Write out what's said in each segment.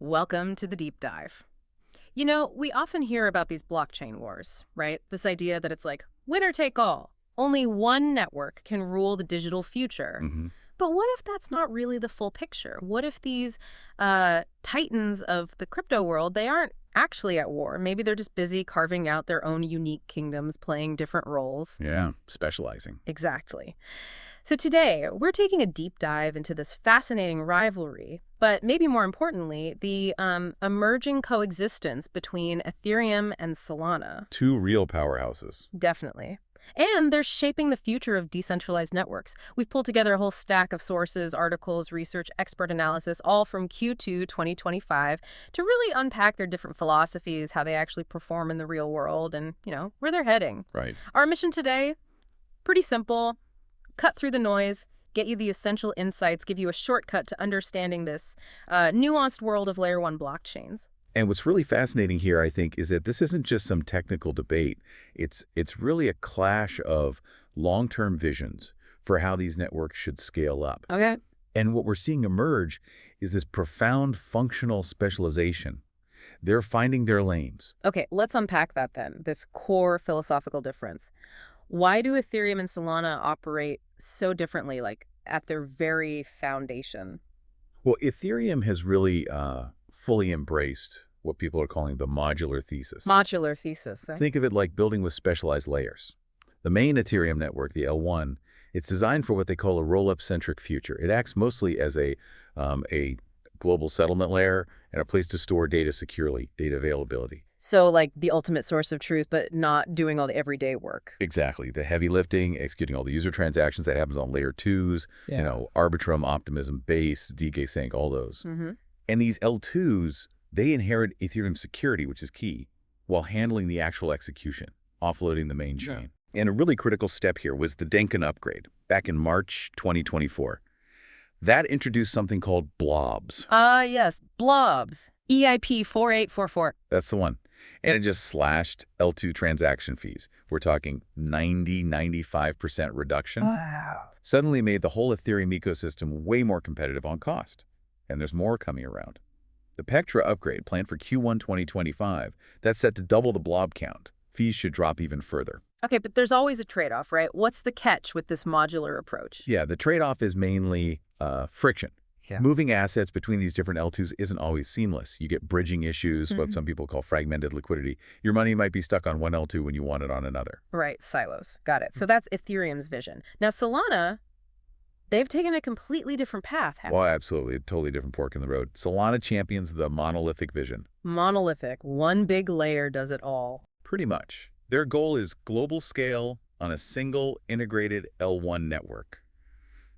Welcome to the deep dive. You know, we often hear about these blockchain wars, right? This idea that it's like winner take all. Only one network can rule the digital future. hmm But what if that's not really the full picture? What if these titans of the crypto world, they aren't actually at war? Maybe they're just busy carving out their own unique kingdoms, playing different roles. Yeah, specializing. Exactly. So today, we're taking a deep dive into this fascinating rivalry, but maybe more importantly, the emerging coexistence between Ethereum and Solana. Two real powerhouses. Definitely. And they're shaping the future of decentralized networks. We've pulled together a whole stack of sources, articles, research, expert analysis, all from Q2 2025 to really unpack their different philosophies, how they actually perform in the real world, and, where they're heading. Right. Our mission today, pretty simple. Cut through the noise, get you the essential insights, give you a shortcut to understanding this nuanced world of Layer 1 blockchains. And what's really fascinating here, I think, is that this isn't just some technical debate. It's really a clash of long-term visions for how these networks should scale up. Okay. And what we're seeing emerge is this profound functional specialization. They're finding their lanes. Okay, let's unpack that then, this core philosophical difference. Why do Ethereum and Solana operate so differently, like at their very foundation? Well, Ethereum has really fully embraced what people are calling the modular thesis. Modular thesis. Think of it like building with specialized layers. The main Ethereum network, the L1, it's designed for what they call a roll-up-centric future. It acts mostly as a global settlement layer and a place to store data securely, data availability. So like the ultimate source of truth, but not doing all the everyday work. Exactly. The heavy lifting, executing all the user transactions, that happens on layer 2s, Arbitrum, Optimism, Base, DK Sync, all those. Mm-hmm. And these L2s, they inherit Ethereum security, which is key, while handling the actual execution, offloading the main chain. And a really critical step here was the Denkin upgrade back in March 2024. That introduced something called blobs. Yes, blobs. EIP 4844. That's the one. And it just slashed L2 transaction fees. We're talking 95% reduction. Wow. Suddenly made the whole Ethereum ecosystem way more competitive on cost. And there's more coming around. The Pectra upgrade planned for Q1 2025, that's set to double the blob count. Fees should drop even further. Okay, but there's always a trade-off, right? What's the catch with this modular approach? Yeah, the trade-off is mainly friction. Yeah. Moving assets between these different L2s isn't always seamless. You get bridging issues, what some people call fragmented liquidity. Your money might be stuck on one L2 when you want it on another. Right, silos. Got it. So that's Ethereum's vision. Now, Solana, they've taken a completely different path, haven't Well, they? absolutely. A totally different fork in the road. Solana champions the monolithic vision. Monolithic. One big layer does it all. Pretty much. Their goal is global scale on a single integrated L1 network.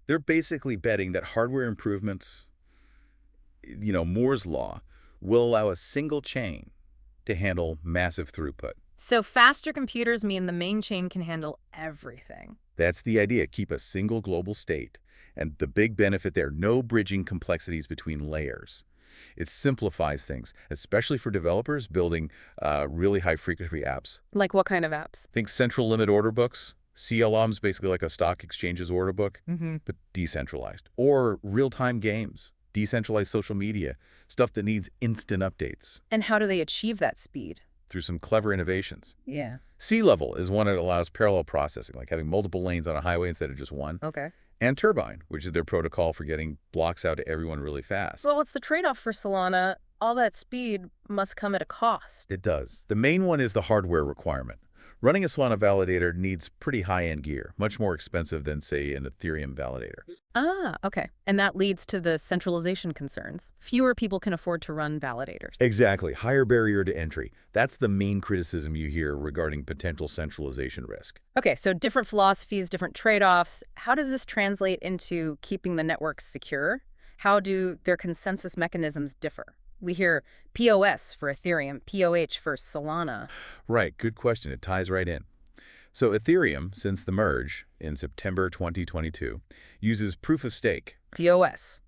They're basically betting that hardware improvements, Moore's law, will allow a single chain to handle massive throughput. So faster computers mean the main chain can handle everything. That's the idea, keep a single global state. And the big benefit there, no bridging complexities between layers. It simplifies things, especially for developers building really high-frequency apps. Like what kind of apps? Think central limit order books. CLM's basically like a stock exchange's order book, Mm-hmm. but decentralized. Or real-time games, decentralized social media, stuff that needs instant updates And how do they achieve that speed? through some clever innovations. Yeah. C-level is one that allows parallel processing, like having multiple lanes on a highway instead of just one. Okay. And Turbine, which is their protocol for getting blocks out to everyone really fast. Well, what's the trade-off for Solana? All that speed must come at a cost. It does. The main one is the hardware requirement. Running a Solana validator needs pretty high-end gear, much more expensive than, say, an Ethereum validator. Okay. And that leads to the centralization concerns. Fewer people can afford to run validators. Exactly. Higher barrier to entry. That's the main criticism you hear regarding potential centralization risk. Okay, so different philosophies, different trade-offs. How does this translate into keeping the networks secure? How do their consensus mechanisms differ? We hear POS for Ethereum, POH for Solana. Right. Good question. It ties right in. So Ethereum, since the merge in September 2022, uses proof of stake. POS.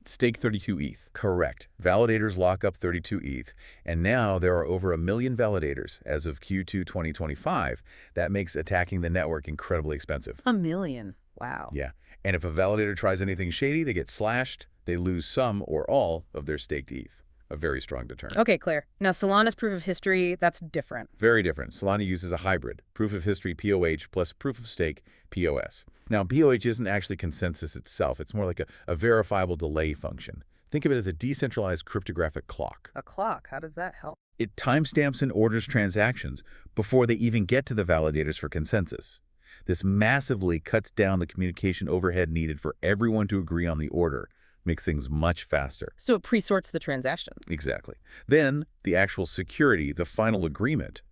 Stake 32 ETH. Correct. Validators lock up 32 ETH, and now there are over 1 million validators as of Q2 2025. That makes attacking the network incredibly expensive. 1 million. Wow. Yeah. And if a validator tries anything shady, they get slashed. They lose some or all of their staked ETH. a very strong deterrent. Okay, clear. Now, Solana's proof of history, that's different. Very different. Solana uses a hybrid, proof of history POH plus proof of stake POS. Now, POH isn't actually consensus itself. It's more like a verifiable delay function. Think of it as a decentralized cryptographic clock. A clock, how does that help? It timestamps and orders transactions before they even get to the validators for consensus. This massively cuts down the communication overhead needed for everyone to agree on the order, makes things much faster. So it pre-sorts the transaction. Exactly. Then, the actual security, the final agreement,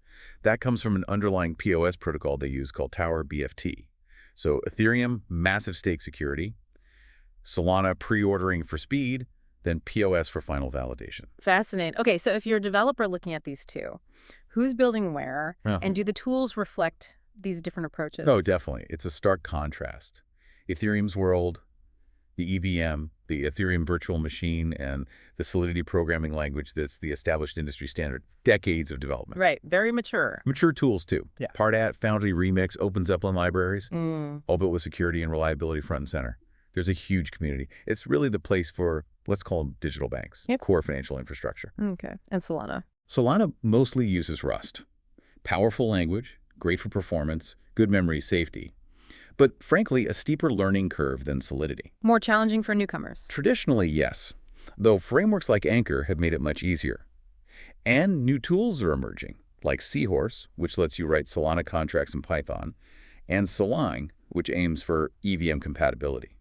that comes from an underlying POS protocol they use called Tower BFT. So Ethereum, massive stake security, Solana pre-ordering for speed, then POS for final validation. Fascinating. Okay, so if you're a developer looking at these two, who's building where, and do the tools reflect these different approaches? Oh, definitely. It's a stark contrast. Ethereum's world, the EVM, the Ethereum virtual machine, and the Solidity programming language that's the established industry standard. Decades of development. Right, very mature. Mature tools, too. Yeah. Pardat, Foundry, Remix, Open Zeppelin libraries, all built with security and reliability front and center. There's a huge community. It's really the place for, let's call them digital banks, core financial infrastructure. Okay, and Solana? Solana mostly uses Rust. Powerful language, great for performance, good memory, safety. But frankly, a steeper learning curve than Solidity. More challenging for newcomers? Traditionally, yes, though frameworks like Anchor have made it much easier. And new tools are emerging, like Seahorse, which lets you write Solana contracts in Python, and Solang, which aims for EVM compatibility.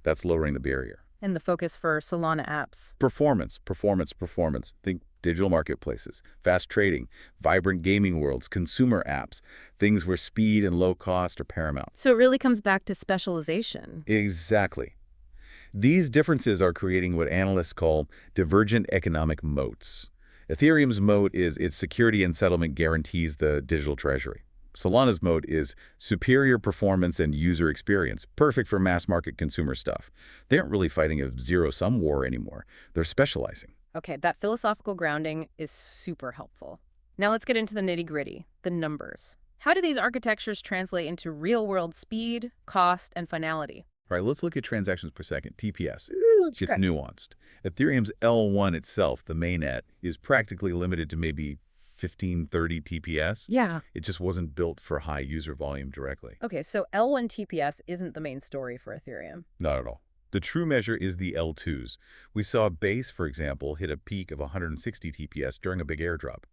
That's lowering the barrier. And the focus for Solana apps? Performance, performance, performance. Think digital marketplaces, fast trading, vibrant gaming worlds, consumer apps, things where speed and low cost are paramount. So it really comes back to specialization. Exactly. These differences are creating what analysts call divergent economic moats. Ethereum's moat is its security and settlement guarantees the digital treasury. Solana's moat is superior performance and user experience, perfect for mass market consumer stuff. They aren't really fighting a zero-sum war anymore. They're specializing. Okay, that philosophical grounding is super helpful. Now let's get into the nitty-gritty, the numbers. How do these architectures translate into real-world speed, cost, and finality? All right, let's look at transactions per second, TPS. It's Correct. nuanced. Ethereum's L1 itself, the mainnet, is practically limited to maybe 15, 30 TPS. Yeah. It just wasn't built for high user volume directly. Okay, so L1 TPS isn't the main story for Ethereum. Not at all. The true measure is the L2s. We saw Base, for example, hit a peak of 160 TPS during a big airdrop.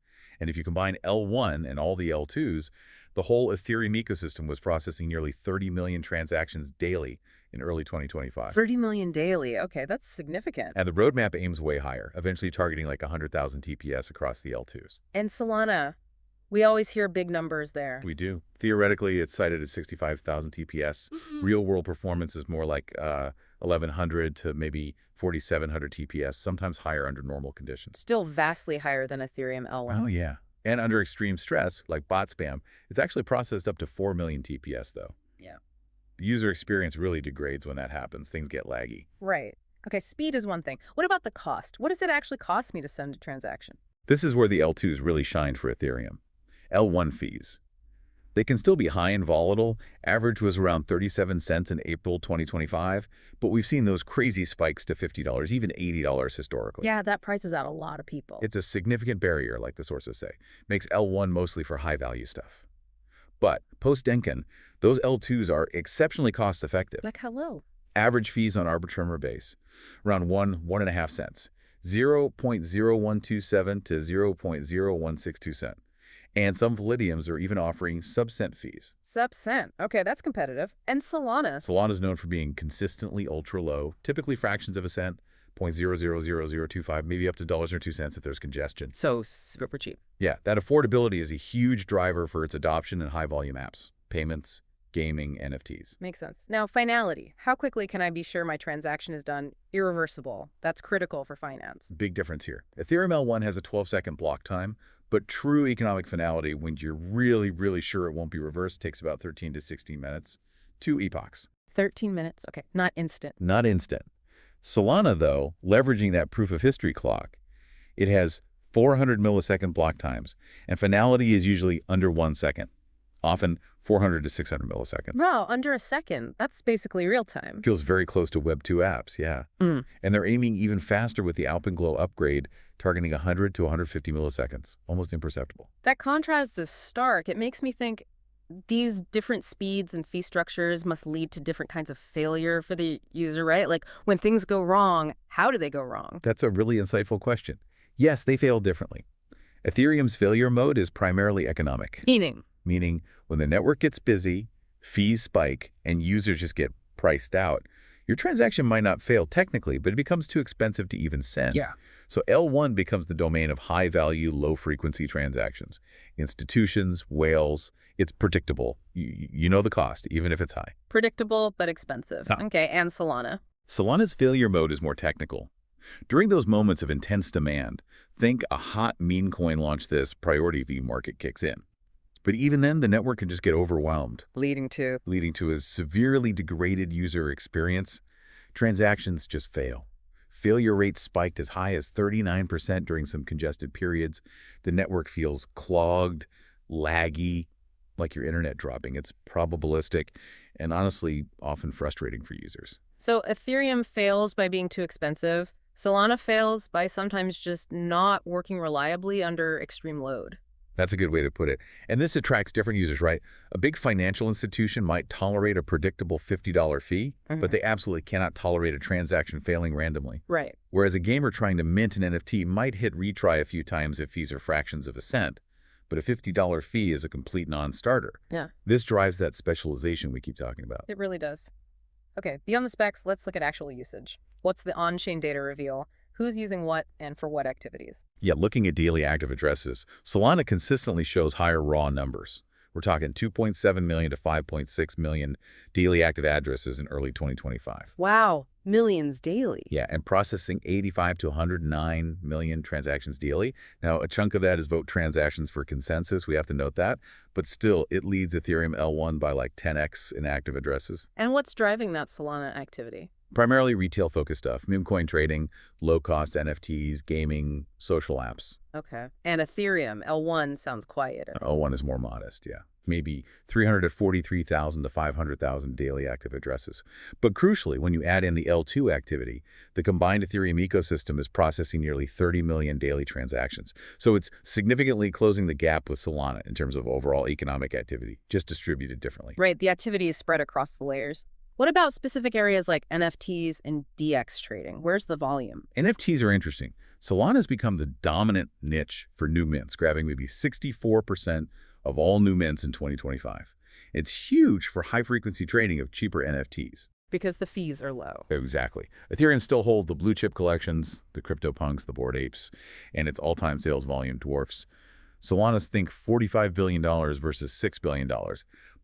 And if you combine L1 and all the L2s, the whole Ethereum ecosystem was processing nearly 30 million transactions daily in early 2025. 30 million daily. Okay, that's significant. And the roadmap aims way higher, eventually targeting like 100,000 TPS across the L2s. And Solana, we always hear big numbers there. We do. Theoretically, it's cited at 65,000 TPS. Real-world performance is more like 1,100 to maybe 4,700 TPS, sometimes higher under normal conditions. Still vastly higher than Ethereum L1. Oh, yeah. And under extreme stress, like bot spam, it's actually processed up to 4 million TPS, though. Yeah. The user experience really degrades when that happens. Things get laggy. Right. Okay, speed is one thing. What about the cost? What does it actually cost me to send a transaction? This is where the L2s really shined for Ethereum. L1 fees. They can still be high and volatile. Average was around 37 cents in April 2025, but we've seen those crazy spikes to $50, even $80 historically. Yeah, that prices out a lot of people. It's a significant barrier, like the sources say. Makes L1 mostly for high-value stuff. But post-Denkin, those L2s are exceptionally cost-effective. Like how low? Average fees on Arbitrum Base, around 1.5 cents, 0.0127 to 0.0162 cent. And some Validiums are even offering sub-cent fees. Sub-cent. Okay, that's competitive. And Solana? Solana is known for being consistently ultra-low, typically fractions of a cent, 0.000025, maybe up to $1.02 if there's congestion. So super cheap. Yeah, that affordability is a huge driver for its adoption in high-volume apps, payments, gaming, NFTs. Makes sense. Now, finality. How quickly can I be sure my transaction is done? Irreversible. That's critical for finance. Big difference here. Ethereum L1 has a 12-second block time, but true economic finality, when you're really, really sure it won't be reversed, takes about 13 to 16 minutes. 2 epochs. 13 minutes. Okay, not instant. Not instant. Solana, though, leveraging that proof of history clock, it has 400 millisecond block times, and finality is usually under 1 second, often 400 to 600 milliseconds. Wow, under a second. That's basically real time. Feels very close to Web 2 apps, yeah. Mm. And they're aiming even faster with the Alpenglow upgrade, targeting 100 to 150 milliseconds, almost imperceptible. That contrast is stark. It makes me think these different speeds and fee structures must lead to different kinds of failure for the user, right? Like when things go wrong, how do they go wrong? That's a really insightful question. Yes, they fail differently. Ethereum's failure mode is primarily economic, meaning when the network gets busy, fees spike, and users just get priced out, your transaction might not fail technically, but it becomes too expensive to even send. Yeah. So L1 becomes the domain of high-value, low-frequency transactions. Institutions, whales, it's predictable. You know the cost, even if it's high. Predictable, but expensive. Okay, and Solana. Solana's failure mode is more technical. During those moments of intense demand, think a hot meme coin launch this, priority fee market kicks in. But even then, the network can just get overwhelmed, leading to a severely degraded user experience. Transactions just fail. Failure rates spiked as high as 39% during some congested periods. The network feels clogged, laggy, like your internet dropping. It's probabilistic and honestly often frustrating for users. So Ethereum fails by being too expensive. Solana fails by sometimes just not working reliably under extreme load. That's a good way to put it. And this attracts different users, right? A big financial institution might tolerate a predictable $50 fee, but they absolutely cannot tolerate a transaction failing randomly. Right. Whereas a gamer trying to mint an NFT might hit retry a few times if fees are fractions of a cent, but a $50 fee is a complete non-starter. Yeah. This drives that specialization we keep talking about. It really does. Okay, beyond the specs, let's look at actual usage. What's the on-chain data reveal? Who's using what and for what activities? Yeah, looking at daily active addresses, Solana consistently shows higher raw numbers. We're talking 2.7 million to 5.6 million daily active addresses in early 2025. Wow, millions daily. Yeah, and processing 85 to 109 million transactions daily. Now, a chunk of that is vote transactions for consensus. We have to note that. But still, it leads Ethereum L1 by like 10x in active addresses. And what's driving that Solana activity? Primarily retail-focused stuff, meme coin trading, low-cost NFTs, gaming, social apps. Okay. And Ethereum, L1 sounds quieter. L1 is more modest, yeah. Maybe 343,000 to 500,000 daily active addresses. But crucially, when you add in the L2 activity, the combined Ethereum ecosystem is processing nearly 30 million daily transactions. So it's significantly closing the gap with Solana in terms of overall economic activity, just distributed differently. Right, the activity is spread across the layers. What about specific areas like NFTs and DX trading? Where's the volume? NFTs are interesting. Solana has become the dominant niche for new mints, grabbing maybe 64% of all new mints in 2025. It's huge for high-frequency trading of cheaper NFTs. Because the fees are low. Exactly. Ethereum still holds the blue-chip collections, the CryptoPunks, the Bored Apes, and its all-time sales volume dwarfs Solana's think $45 billion versus $6 billion.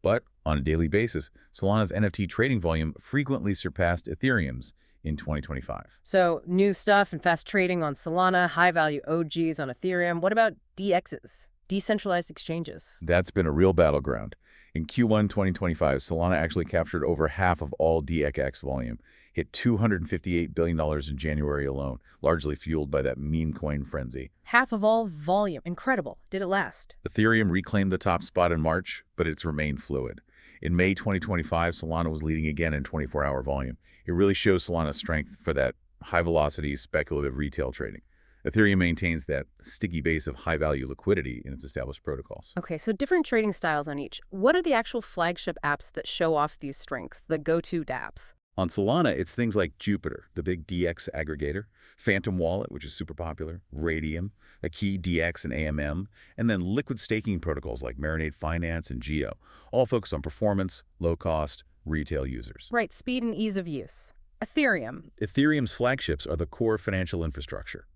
But on a daily basis, Solana's NFT trading volume frequently surpassed Ethereum's in 2025. So new stuff and fast trading on Solana, high-value OGs on Ethereum. What about DXs, decentralized exchanges? That's been a real battleground. In Q1 2025, Solana actually captured over half of all DXX volume, hit $258 billion in January alone, largely fueled by that meme coin frenzy. Half of all volume. Incredible. Did it last? Ethereum reclaimed the top spot in March, but it's remained fluid. In May 2025, Solana was leading again in 24-hour volume. It really shows Solana's strength for that high-velocity, speculative retail trading. Ethereum maintains that sticky base of high-value liquidity in its established protocols. Okay, so different trading styles on each. What are the actual flagship apps that show off these strengths, the go-to dApps? On Solana, it's things like Jupiter, the big DX aggregator, Phantom Wallet, which is super popular, Radium, a key DX and AMM, and then liquid staking protocols like Marinade Finance and Geo, all focused on performance, low-cost, retail users. Right, speed and ease of use. Ethereum. Ethereum's flagships are the core financial infrastructure.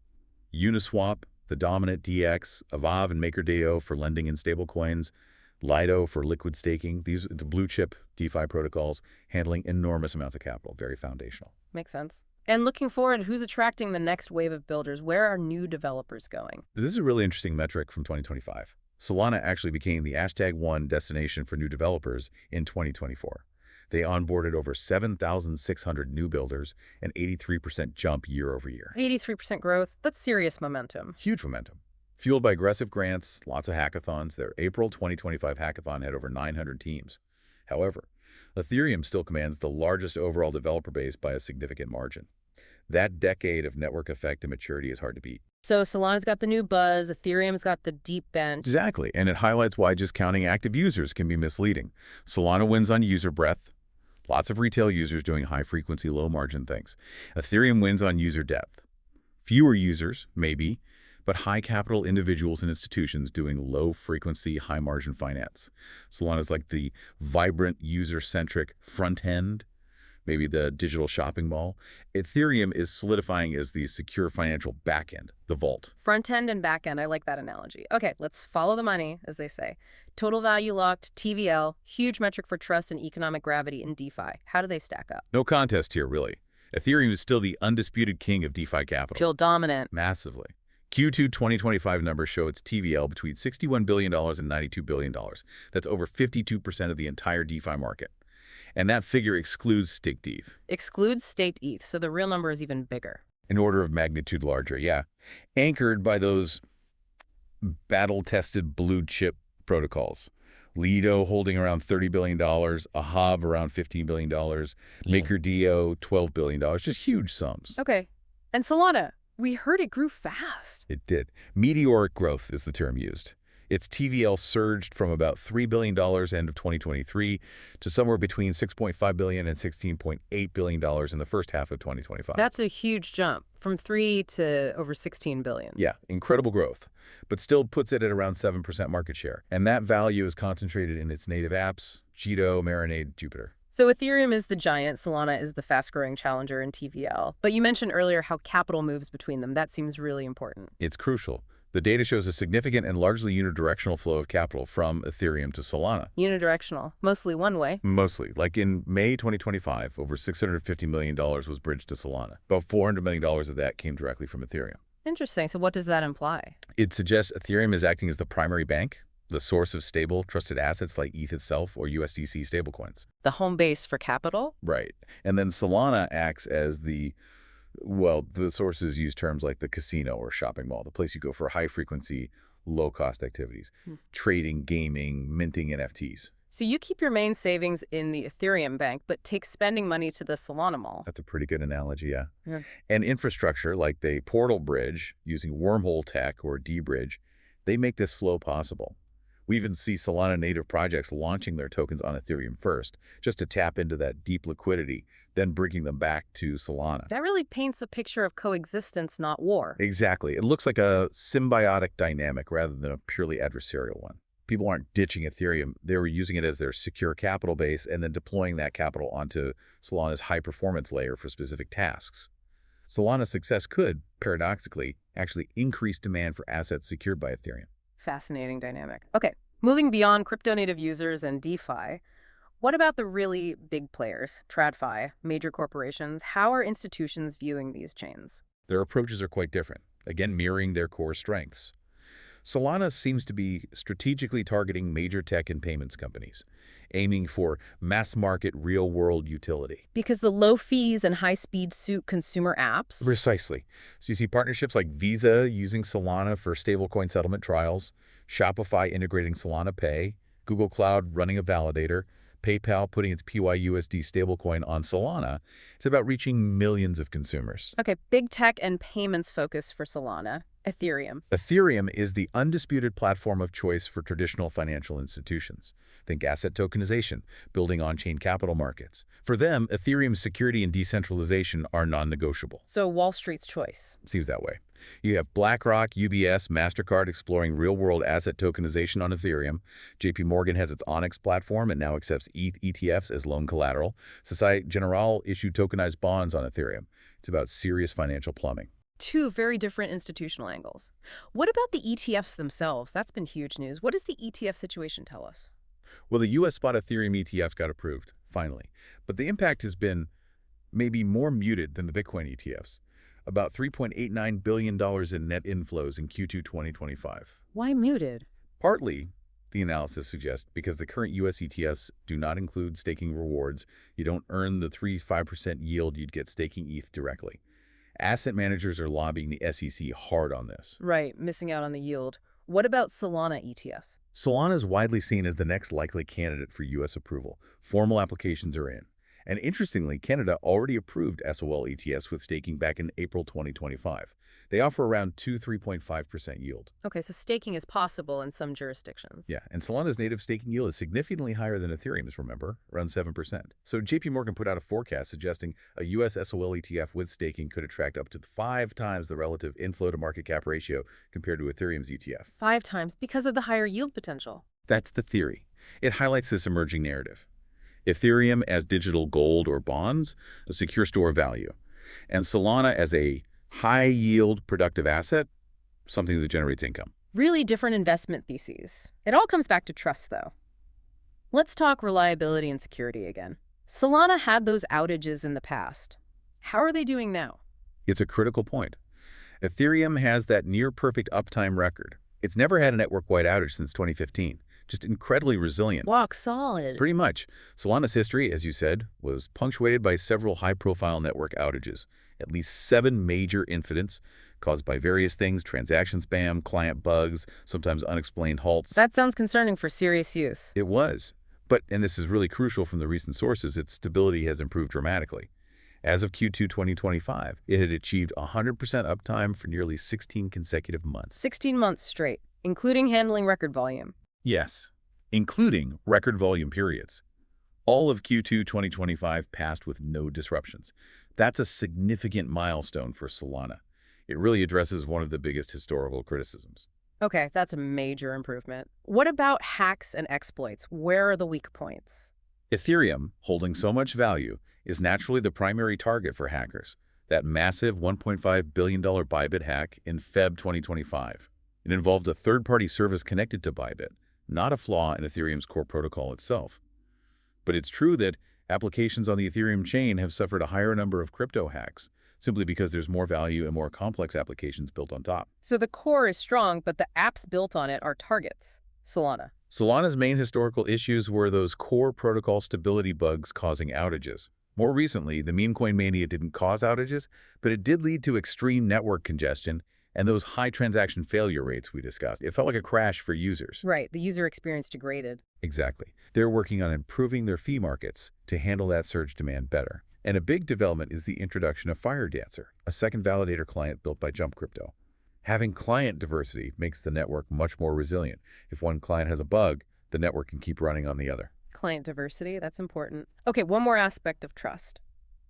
Uniswap, the dominant DX, Avav and MakerDAO for lending in stablecoins, Lido for liquid staking. These are the blue-chip DeFi protocols handling enormous amounts of capital, very foundational. Makes sense. And looking forward, who's attracting the next wave of builders? Where are new developers going? This is a really interesting metric from 2025. Solana actually became the #1 destination for new developers in 2024. They onboarded over 7,600 new builders, an 83% jump year over year. 83% growth. That's serious momentum. Huge momentum. Fueled by aggressive grants, lots of hackathons. Their April 2025 hackathon had over 900 teams. However, Ethereum still commands the largest overall developer base by a significant margin. That decade of network effect and maturity is hard to beat. So Solana's got the new buzz, Ethereum's got the deep bench. Exactly, and it highlights why just counting active users can be misleading. Solana wins on user breadth. Lots of retail users doing high-frequency, low-margin things. Ethereum wins on user depth. Fewer users, maybe, but high-capital individuals and institutions doing low-frequency, high-margin finance. Solana's like the vibrant, user-centric front end, maybe the digital shopping mall. Ethereum is solidifying as the secure financial back end, the vault. Front end and back end, I like that analogy. Okay, let's follow the money, as they say. Total value locked, TVL, huge metric for trust and economic gravity in DeFi. How do they stack up? No contest here, really. Ethereum is still the undisputed king of DeFi capital. Still dominant. Massively. Q2 2025 numbers show its TVL between $61 billion and $92 billion. That's over 52% of the entire DeFi market. And that figure excludes staked ETH. Excludes staked ETH, so the real number is even bigger. An order of magnitude larger, yeah. Anchored by those battle-tested blue-chip protocols. Lido holding around $30 billion, Ahav around $15 billion, MakerDAO $12 billion, just huge sums. Okay. And Solana, we heard it grew fast. It did. Meteoric growth is the term used. Its TVL surged from about $3 billion end of 2023 to somewhere between $6.5 billion and $16.8 billion in the first half of 2025. That's a huge jump, from 3 to over 16 billion. Yeah, incredible growth, but still puts it at around 7% market share. And that value is concentrated in its native apps, Jito, Marinade, Jupiter. So Ethereum is the giant, Solana is the fast-growing challenger in TVL. But you mentioned earlier how capital moves between them. That seems really important. It's crucial. The data shows a significant and largely unidirectional flow of capital from Ethereum to Solana. Unidirectional, mostly one way. Mostly. Like in May 2025, over $650 million was bridged to Solana. About $400 million of that came directly from Ethereum. Interesting. So what does that imply? It suggests Ethereum is acting as the primary bank, the source of stable, trusted assets like ETH itself or USDC stablecoins. The home base for capital? Right. And then Solana acts as the sources use terms like the casino or shopping mall, the place you go for high-frequency, low-cost activities, trading, gaming, minting NFTs. So you keep your main savings in the Ethereum bank, but take spending money to the Solana mall. That's a pretty good analogy, yeah. Yeah. And infrastructure like the Portal Bridge, using wormhole tech or D-Bridge, they make this flow possible. We even see Solana native projects launching their tokens on Ethereum first, just to tap into that deep liquidity, then bringing them back to Solana. That really paints a picture of coexistence, not war. Exactly. It looks like a symbiotic dynamic rather than a purely adversarial one. People aren't ditching Ethereum. They were using it as their secure capital base and then deploying that capital onto Solana's high-performance layer for specific tasks. Solana's success could, paradoxically, actually increase demand for assets secured by Ethereum. Fascinating dynamic. Okay, moving beyond crypto-native users and DeFi, what about the really big players, TradFi, major corporations? How are institutions viewing these chains? Their approaches are quite different, again mirroring their core strengths. Solana seems to be strategically targeting major tech and payments companies, aiming for mass-market, real-world utility. Because the low fees and high speed suit consumer apps? Precisely. So you see partnerships like Visa using Solana for stablecoin settlement trials, Shopify integrating Solana Pay, Google Cloud running a validator, PayPal putting its PYUSD stablecoin on Solana. It's about reaching millions of consumers. Okay, big tech and payments focus for Solana. Ethereum. Ethereum is the undisputed platform of choice for traditional financial institutions. Think asset tokenization, building on-chain capital markets. For them, Ethereum's security and decentralization are non-negotiable. So Wall Street's choice. Seems that way. You have BlackRock, UBS, MasterCard exploring real-world asset tokenization on Ethereum. JP Morgan has its Onyx platform and now accepts ETH ETFs as loan collateral. Societe Generale issued tokenized bonds on Ethereum. It's about serious financial plumbing. Two very different institutional angles. What about the ETFs themselves? That's been huge news. What does the ETF situation tell us? Well, the U.S. spot Ethereum ETF got approved, finally. But the impact has been maybe more muted than the Bitcoin ETFs. About $3.89 billion in net inflows in Q2 2025. Why muted? Partly, the analysis suggests, because the current U.S. ETFs do not include staking rewards. You don't earn the 3-5% yield you'd get staking ETH directly. Asset managers are lobbying the SEC hard on this. Right, missing out on the yield. What about Solana ETFs? Solana is widely seen as the next likely candidate for U.S. approval. Formal applications are in. And interestingly, Canada already approved SOL ETFs with staking back in April 2025. They offer around 3.5% yield. Okay, so staking is possible in some jurisdictions. Yeah, and Solana's native staking yield is significantly higher than Ethereum's, remember, around 7%. So JP Morgan put out a forecast suggesting a U.S. SOL ETF with staking could attract up to 5 times the relative inflow to market cap ratio compared to Ethereum's ETF. 5 times because of the higher yield potential. That's the theory. It highlights this emerging narrative. Ethereum as digital gold or bonds, a secure store of value, and Solana as a high-yield productive asset, something that generates income. Really different investment theses. It all comes back to trust, though. Let's talk reliability and security again. Solana had those outages in the past. How are they doing now? It's a critical point. Ethereum has that near-perfect uptime record. It's never had a network-wide outage since 2015. Just incredibly resilient. Rock solid. Pretty much. Solana's history, as you said, was punctuated by several high-profile network outages. At least 7 major incidents caused by various things, transaction spam, client bugs, sometimes unexplained halts. That sounds concerning for serious use. It was. But, and this is really crucial from the recent sources, its stability has improved dramatically. As of Q2 2025, it had achieved 100% uptime for nearly 16 consecutive months. 16 months straight, including handling record volume. Yes, including record volume periods. All of Q2 2025 passed with no disruptions. That's a significant milestone for Solana. It really addresses one of the biggest historical criticisms. Okay, that's a major improvement. What about hacks and exploits? Where are the weak points? Ethereum, holding so much value, is naturally the primary target for hackers. That massive $1.5 billion Bybit hack in Feb 2025. It involved a third-party service connected to Bybit, not a flaw in Ethereum's core protocol itself. But it's true that applications on the Ethereum chain have suffered a higher number of crypto hacks, simply because there's more value and more complex applications built on top. So the core is strong, but the apps built on it are targets. Solana. Solana's main historical issues were those core protocol stability bugs causing outages. More recently, the meme coin mania didn't cause outages, but it did lead to extreme network congestion and those high transaction failure rates we discussed. It felt like a crash for users. Right, the user experience degraded. Exactly. They're working on improving their fee markets to handle that surge demand better. And a big development is the introduction of FireDancer, a second validator client built by Jump Crypto. Having client diversity makes the network much more resilient. If one client has a bug, the network can keep running on the other. Client diversity, that's important. Okay, one more aspect of trust.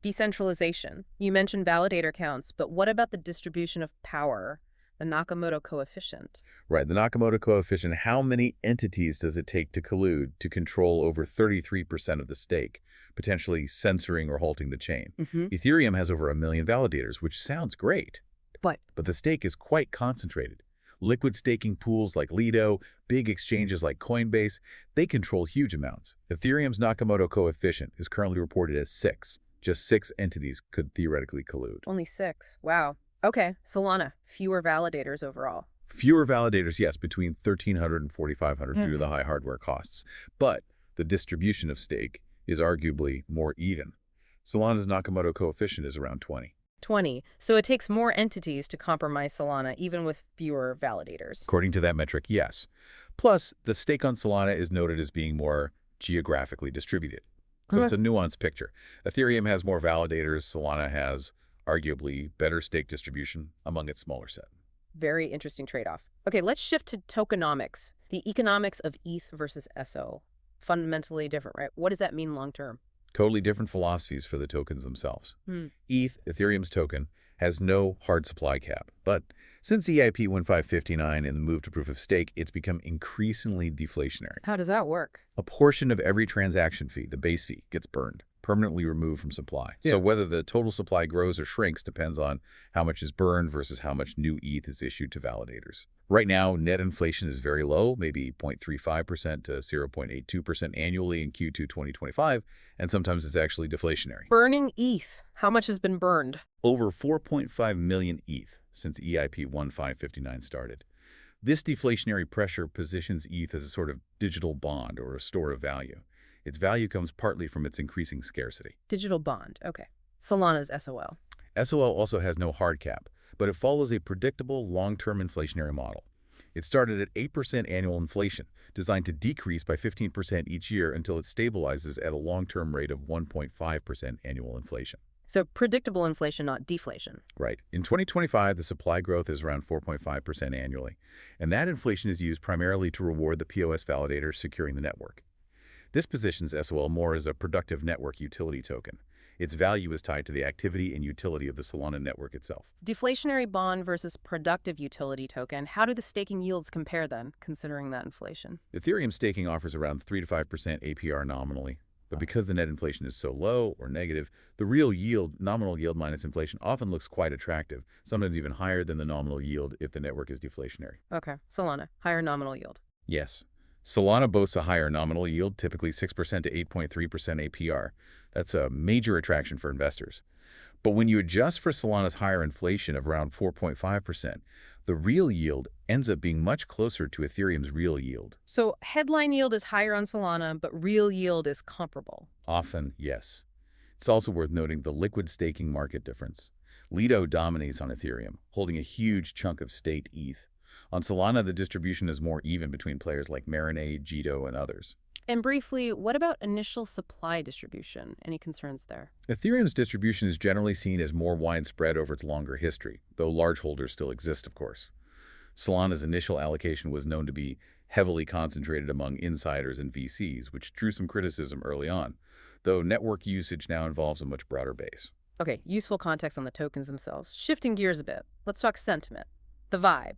Decentralization. You mentioned validator counts, but what about the distribution of power, the Nakamoto coefficient? Right, the Nakamoto coefficient, how many entities does it take to collude to control over 33% of the stake, potentially censoring or halting the chain? Ethereum has over 1 million validators, which sounds great. But the stake is quite concentrated. Liquid staking pools like Lido, big exchanges like Coinbase, they control huge amounts. Ethereum's Nakamoto coefficient is currently reported as 6. Just 6 entities could theoretically collude. Only 6. Wow. Okay, Solana, fewer validators overall. Fewer validators, yes, between 1,300 and 4,500 due to the high hardware costs. But the distribution of stake is arguably more even. Solana's Nakamoto coefficient is around 20. 20. So it takes more entities to compromise Solana, even with fewer validators. According to that metric, yes. Plus, the stake on Solana is noted as being more geographically distributed. So it's a nuanced picture. Ethereum has more validators. Solana has arguably better stake distribution among its smaller set. Very interesting trade-off. Okay, let's shift to tokenomics, the economics of ETH versus SOL. Fundamentally different, right? What does that mean long-term? Totally different philosophies for the tokens themselves. ETH, Ethereum's token, has no hard supply cap. But since EIP 1559 and the move to proof of stake, it's become increasingly deflationary. How does that work? A portion of every transaction fee, the base fee, gets burned, permanently removed from supply. So whether the total supply grows or shrinks depends on how much is burned versus how much new ETH is issued to validators. Right now, net inflation is very low, maybe 0.35% to 0.82% annually in Q2 2025, and sometimes it's actually deflationary. Burning ETH. How much has been burned? Over 4.5 million ETH since EIP 1559 started. This deflationary pressure positions ETH as a sort of digital bond or a store of value. Its value comes partly from its increasing scarcity. Digital bond. Okay. Solana's SOL. SOL also has no hard cap, but it follows a predictable long-term inflationary model. It started at 8% annual inflation, designed to decrease by 15% each year until it stabilizes at a long-term rate of 1.5% annual inflation. So predictable inflation, not deflation. Right. In 2025, the supply growth is around 4.5% annually, and that inflation is used primarily to reward the POS validators securing the network. This positions SOL more as a productive network utility token. Its value is tied to the activity and utility of the Solana network itself. Deflationary bond versus productive utility token. How do the staking yields compare then, considering that inflation? Ethereum staking offers around 3 to 5% APR nominally, but because the net inflation is so low or negative, the real yield, nominal yield minus inflation, often looks quite attractive, sometimes even higher than the nominal yield if the network is deflationary. Okay, Solana, higher nominal yield. Yes. Solana boasts a higher nominal yield, typically 6% to 8.3% APR. That's a major attraction for investors. But when you adjust for Solana's higher inflation of around 4.5%, the real yield ends up being much closer to Ethereum's real yield. So headline yield is higher on Solana, but real yield is comparable. Often, yes. It's also worth noting the liquid staking market difference. Lido dominates on Ethereum, holding a huge chunk of staked ETH. On Solana, the distribution is more even between players like Marinade, Jito, and others. And briefly, what about initial supply distribution? Any concerns there? Ethereum's distribution is generally seen as more widespread over its longer history, though large holders still exist, of course. Solana's initial allocation was known to be heavily concentrated among insiders and VCs, which drew some criticism early on, though network usage now involves a much broader base. Okay, useful context on the tokens themselves. Shifting gears a bit, let's talk sentiment, the vibe.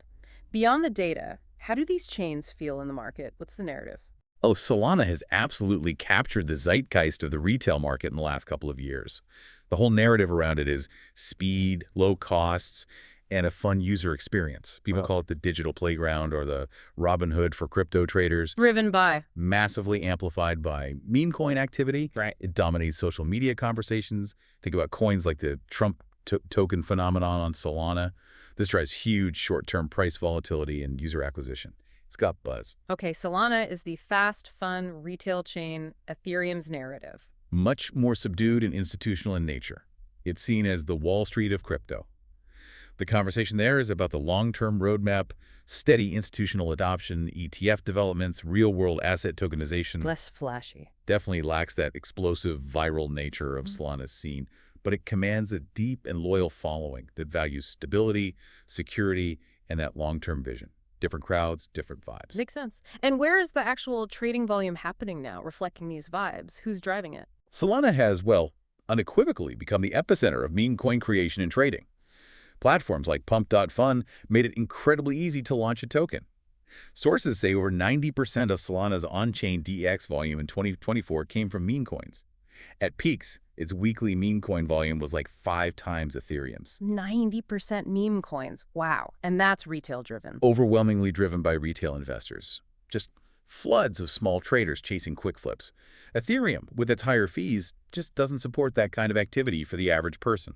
Beyond the data, how do these chains feel in the market? What's the narrative? Oh, Solana has absolutely captured the zeitgeist of the retail market in the last couple of years. The whole narrative around it is speed, low costs, and a fun user experience. People call it the digital playground or the Robin Hood for crypto traders. Driven by. Massively amplified by meme coin activity. Right. It dominates social media conversations. Think about coins like the Trump token phenomenon on Solana. This drives huge short-term price volatility and user acquisition. It's got buzz. Okay, Solana is the fast, fun retail chain, Ethereum's narrative. Much more subdued and institutional in nature. It's seen as the Wall Street of crypto. The conversation there is about the long-term roadmap, steady institutional adoption, ETF developments, real-world asset tokenization. Less flashy. Definitely lacks that explosive viral nature of Solana's scene, but it commands a deep and loyal following that values stability, security, and that long-term vision. Different crowds, different vibes. Makes sense. And where is the actual trading volume happening now, reflecting these vibes? Who's driving it? Solana has, well, unequivocally become the epicenter of meme coin creation and trading. Platforms like Pump.Fun made it incredibly easy to launch a token. Sources say over 90% of Solana's on-chain DEX volume in 2024 came from meme coins. At peaks, its weekly meme coin volume was like 5 times Ethereum's. 90% meme coins. Wow. And that's retail driven. Overwhelmingly driven by retail investors. Just floods of small traders chasing quick flips. Ethereum, with its higher fees, just doesn't support that kind of activity for the average person.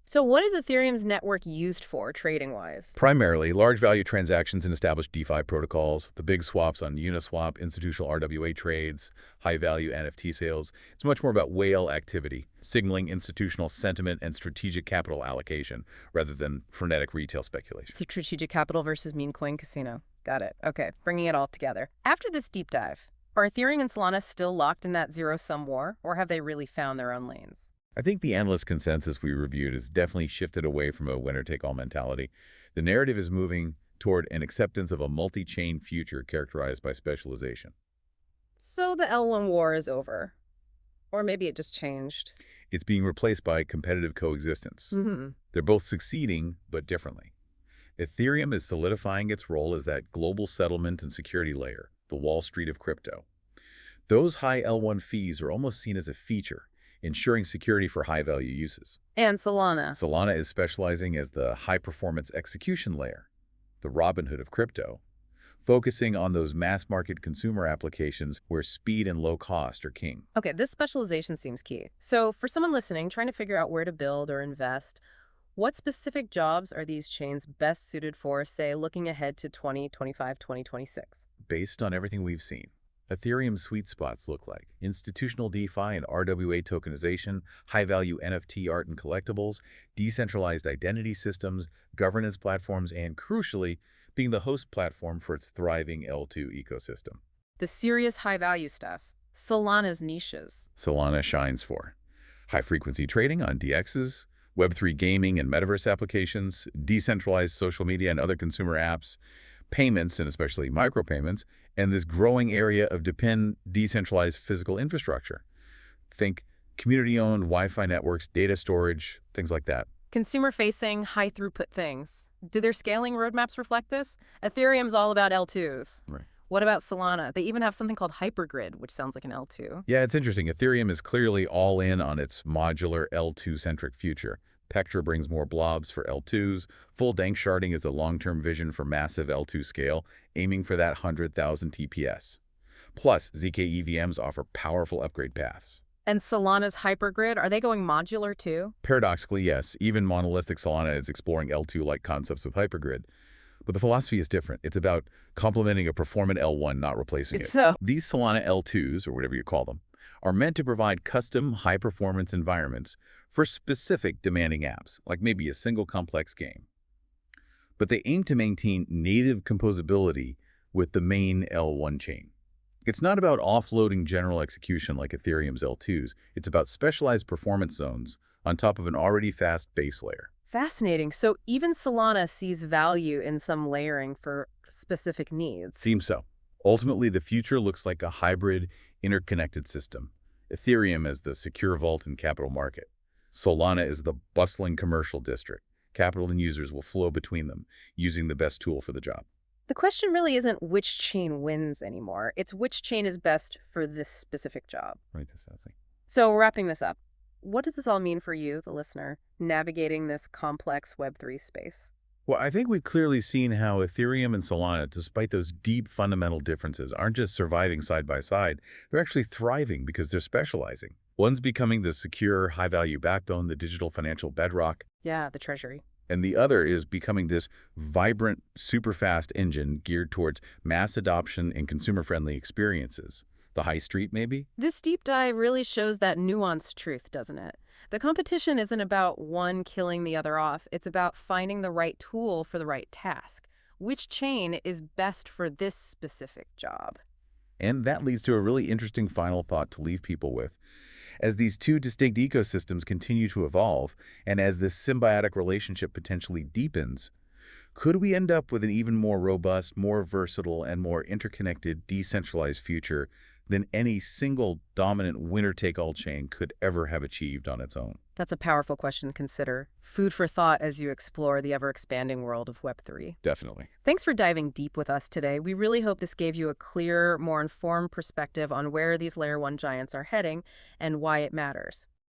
So what is Ethereum's network used for, trading-wise? Primarily, large value transactions in established DeFi protocols, the big swaps on Uniswap, institutional RWA trades, high-value NFT sales. It's much more about whale activity, signaling institutional sentiment and strategic capital allocation, rather than frenetic retail speculation. So strategic capital versus meme coin casino. Got it. Okay, bringing it all together. After this deep dive, are Ethereum and Solana still locked in that zero-sum war, or have they really found their own lanes? I think the analyst consensus we reviewed has definitely shifted away from a winner-take-all mentality. The narrative is moving toward an acceptance of a multi-chain future characterized by specialization. So the L1 war is over. Or maybe it just changed. It's being replaced by competitive coexistence. They're both succeeding, but differently. Ethereum is solidifying its role as that global settlement and security layer, the Wall Street of crypto. Those high L1 fees are almost seen as a feature, ensuring security for high-value uses. And Solana. Solana is specializing as the high-performance execution layer, the Robin Hood of crypto, focusing on those mass-market consumer applications where speed and low cost are king. Okay, this specialization seems key. So for someone listening, trying to figure out where to build or invest, what specific jobs are these chains best suited for, say, looking ahead to 2025, 2026? Based on everything we've seen, Ethereum's sweet spots look like institutional DeFi and RWA tokenization, high-value NFT art and collectibles, decentralized identity systems, governance platforms, and crucially, being the host platform for its thriving L2 ecosystem. The serious high-value stuff. Solana's niches. Solana shines for high-frequency trading on DXs, Web3 gaming and metaverse applications, decentralized social media and other consumer apps, payments, and especially micropayments, and this growing area of decentralized physical infrastructure. Think community-owned Wi-Fi networks, data storage, things like that. Consumer-facing, high-throughput things. Do their scaling roadmaps reflect this? Ethereum's all about L2s. Right. What about Solana? They even have something called hypergrid, which sounds like an L2. Yeah, it's interesting. Ethereum is clearly all in on its modular L2-centric future. Pectra brings more blobs for L2s. Full dank sharding is a long-term vision for massive L2 scale, aiming for that 100,000 TPS. Plus, ZK EVMs offer powerful upgrade paths. And Solana's hypergrid, are they going modular too? Paradoxically, yes. Even Monolithic Solana is exploring L2-like concepts with hypergrid. But the philosophy is different. It's about complementing a performant L1, not replacing it. So, These Solana L2s, or whatever you call them, are meant to provide custom, high-performance environments for specific demanding apps, like maybe a single complex game. But they aim to maintain native composability with the main L1 chain. It's not about offloading general execution like Ethereum's L2s. It's about specialized performance zones on top of an already fast base layer. fascinating. So even Solana sees value in some layering for specific needs. Seems so. Ultimately, the future looks like a hybrid, interconnected system. Ethereum as the secure vault and capital market. Solana is the bustling commercial district. Capital and users will flow between them, using the best tool for the job. The question really isn't which chain wins anymore. It's which chain is best for this specific job. Right, that's the thing. So wrapping this up, what does this all mean for you, the listener, navigating this complex Web3 space? Well, I think we've clearly seen how Ethereum and Solana, despite those deep fundamental differences, aren't just surviving side by side. They're actually thriving because they're specializing. One's becoming the secure, high-value backbone, the digital financial bedrock, Yeah, the treasury. and the other is becoming this vibrant, super-fast engine geared towards mass adoption and consumer-friendly experiences. The high street, maybe? This deep dive really shows that nuanced truth, doesn't it? The competition isn't about one killing the other off. It's about finding the right tool for the right task. Which chain is best for this specific job? And that leads to a really interesting final thought to leave people with. As these two distinct ecosystems continue to evolve, and as this symbiotic relationship potentially deepens, could we end up with an even more robust, more versatile, and more interconnected, decentralized future than any single dominant winner-take-all chain could ever have achieved on its own? That's a powerful question to consider. Food for thought as you explore the ever-expanding world of Web3. Definitely. Thanks for diving deep with us today. We really hope this gave you a clear, more informed perspective on where these Layer 1 giants are heading and why it matters.